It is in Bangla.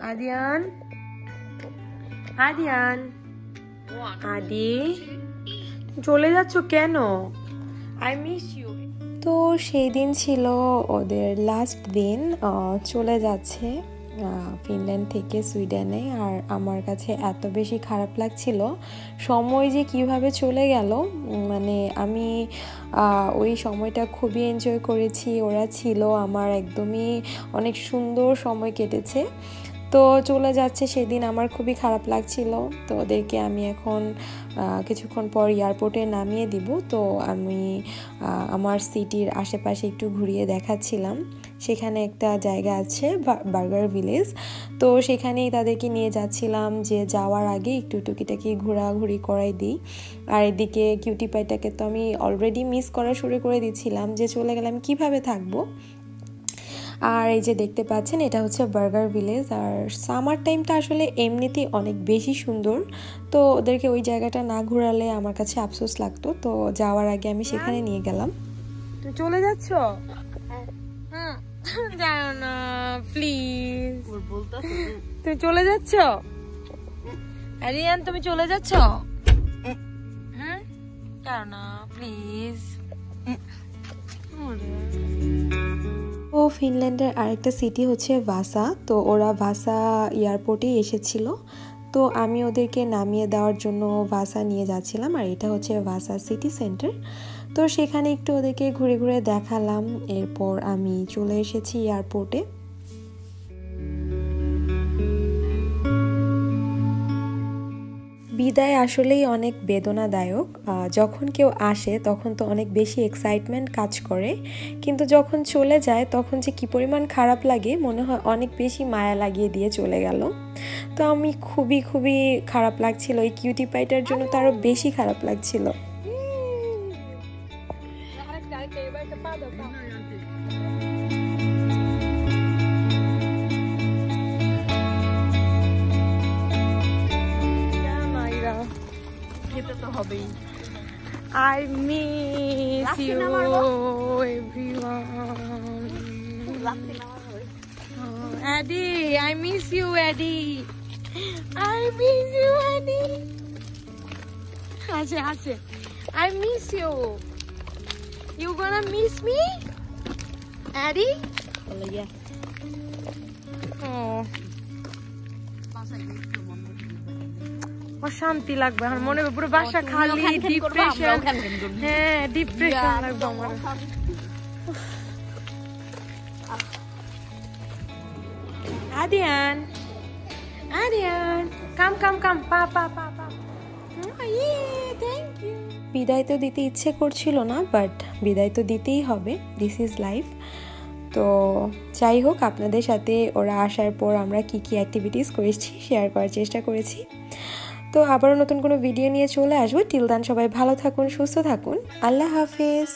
আদিয়ান আদিয়ান আদি চলে যাচ্ছ কেন? I miss you. তো সেই দিন ছিল ওদের লাস্ট দিন, চলে যাচ্ছে ফিনল্যান্ড থেকে সুইডেনে। আর আমার কাছে এত বেশি খারাপ লাগছিল, সময় যে কিভাবে চলে গেল। মানে আমি ওই সময়টা খুবই এনজয় করেছি, ওরা ছিল আমার একদমই অনেক সুন্দর সময় কেটেছে। তো চলে যাচ্ছে সেদিন আমার খুবই খারাপ লাগছিল। তো ওদেরকে আমি এখন কিছুক্ষণ পর এয়ারপোর্টে নামিয়ে দিব। তো আমি আমার সিটির আশেপাশে একটু ঘুরিয়ে দেখাচ্ছিলাম। সেখানে একটা জায়গা আছে বার্গার ভিলেজ, তো সেখানেই তাদেরকে নিয়ে যাচ্ছিলাম যে যাওয়ার আগে একটু টুকিটাকি ঘোরাঘুরি করাই দিই। আর এদিকে কিউটি পাইটাকে তো আমি অলরেডি মিস করা শুরু করে দিচ্ছিলাম যে চলে গেলাম কিভাবে থাকবো। আর এই যে দেখতে পাচ্ছেন এটা হচ্ছে বার্গার ভিলেজ। আর সামার টাইমটা আসলে এমনিতেই অনেক বেশি সুন্দর, তো ওদেরকে ওই জায়গাটা না ঘোরালে আমার কাছে আফসোস লাগতো। তো যাওয়ার আগে আমি সেখানে নিয়ে গেলাম। তুমি চলে যাচ্ছ? যাও না প্লিজ। তুমি চলে যাচ্ছ? আরিয়ান তুমি চলে যাচ্ছ? যাও না প্লিজ। ও ফিনল্যান্ডের আরেকটা সিটি হচ্ছে ভাসা। তো ওরা ভাসা এয়ারপোর্টে এসেছিল, তো আমি ওদেরকে নামিয়ে দেওয়ার জন্য ভাসা নিয়ে যাচ্ছিলাম। আর এটা হচ্ছে ভাসা সিটি সেন্টার। তো সেখানে একটু ওদেরকে ঘুরে ঘুরে দেখালাম। এরপর আমি চলে এসেছি এয়ারপোর্টে। বিদায় আসলেই অনেক বেদনাদায়ক। যখন কেউ আসে তখন তো অনেক বেশি এক্সাইটমেন্ট কাজ করে, কিন্তু যখন চলে যায় তখন যে কী পরিমাণ খারাপ লাগে, মনে হয় অনেক বেশি মায়া লাগিয়ে দিয়ে চলে গেল। তো আমি খুবই খুবই খারাপ লাগছিল, এই কিউটি পাইটার জন্য তো আরও বেশি খারাপ লাগছিল। I miss you everyone. Eddie, I miss you Eddie. I miss you Eddie. Ache. I miss you. You gonna miss me? Eddie? Oh yeah. Oh. শান্তি লাগবে আমার মনে পুরো বাসা খালি ডিপ্রেশন। হ্যাঁ ডিপ্রেশন লাগবে আমার। আদিয়ান কাম পা থ্যাংক ইউ। বিদায় তো দিতে ইচ্ছে করছিল না, বাট বিদায় তো দিতেই হবে, দিস ইজ লাইফ। তো যাই হোক, আপনাদের সাথে ওরা আসার পর আমরা কি কি অ্যাক্টিভিটিস করেছি শেয়ার করার চেষ্টা করেছি। তো আবারও নতুন কোনো ভিডিও নিয়ে চলে আসবো। টিল দেন সবাই ভালো থাকুন, সুস্থ থাকুন। আল্লাহ হাফেজ।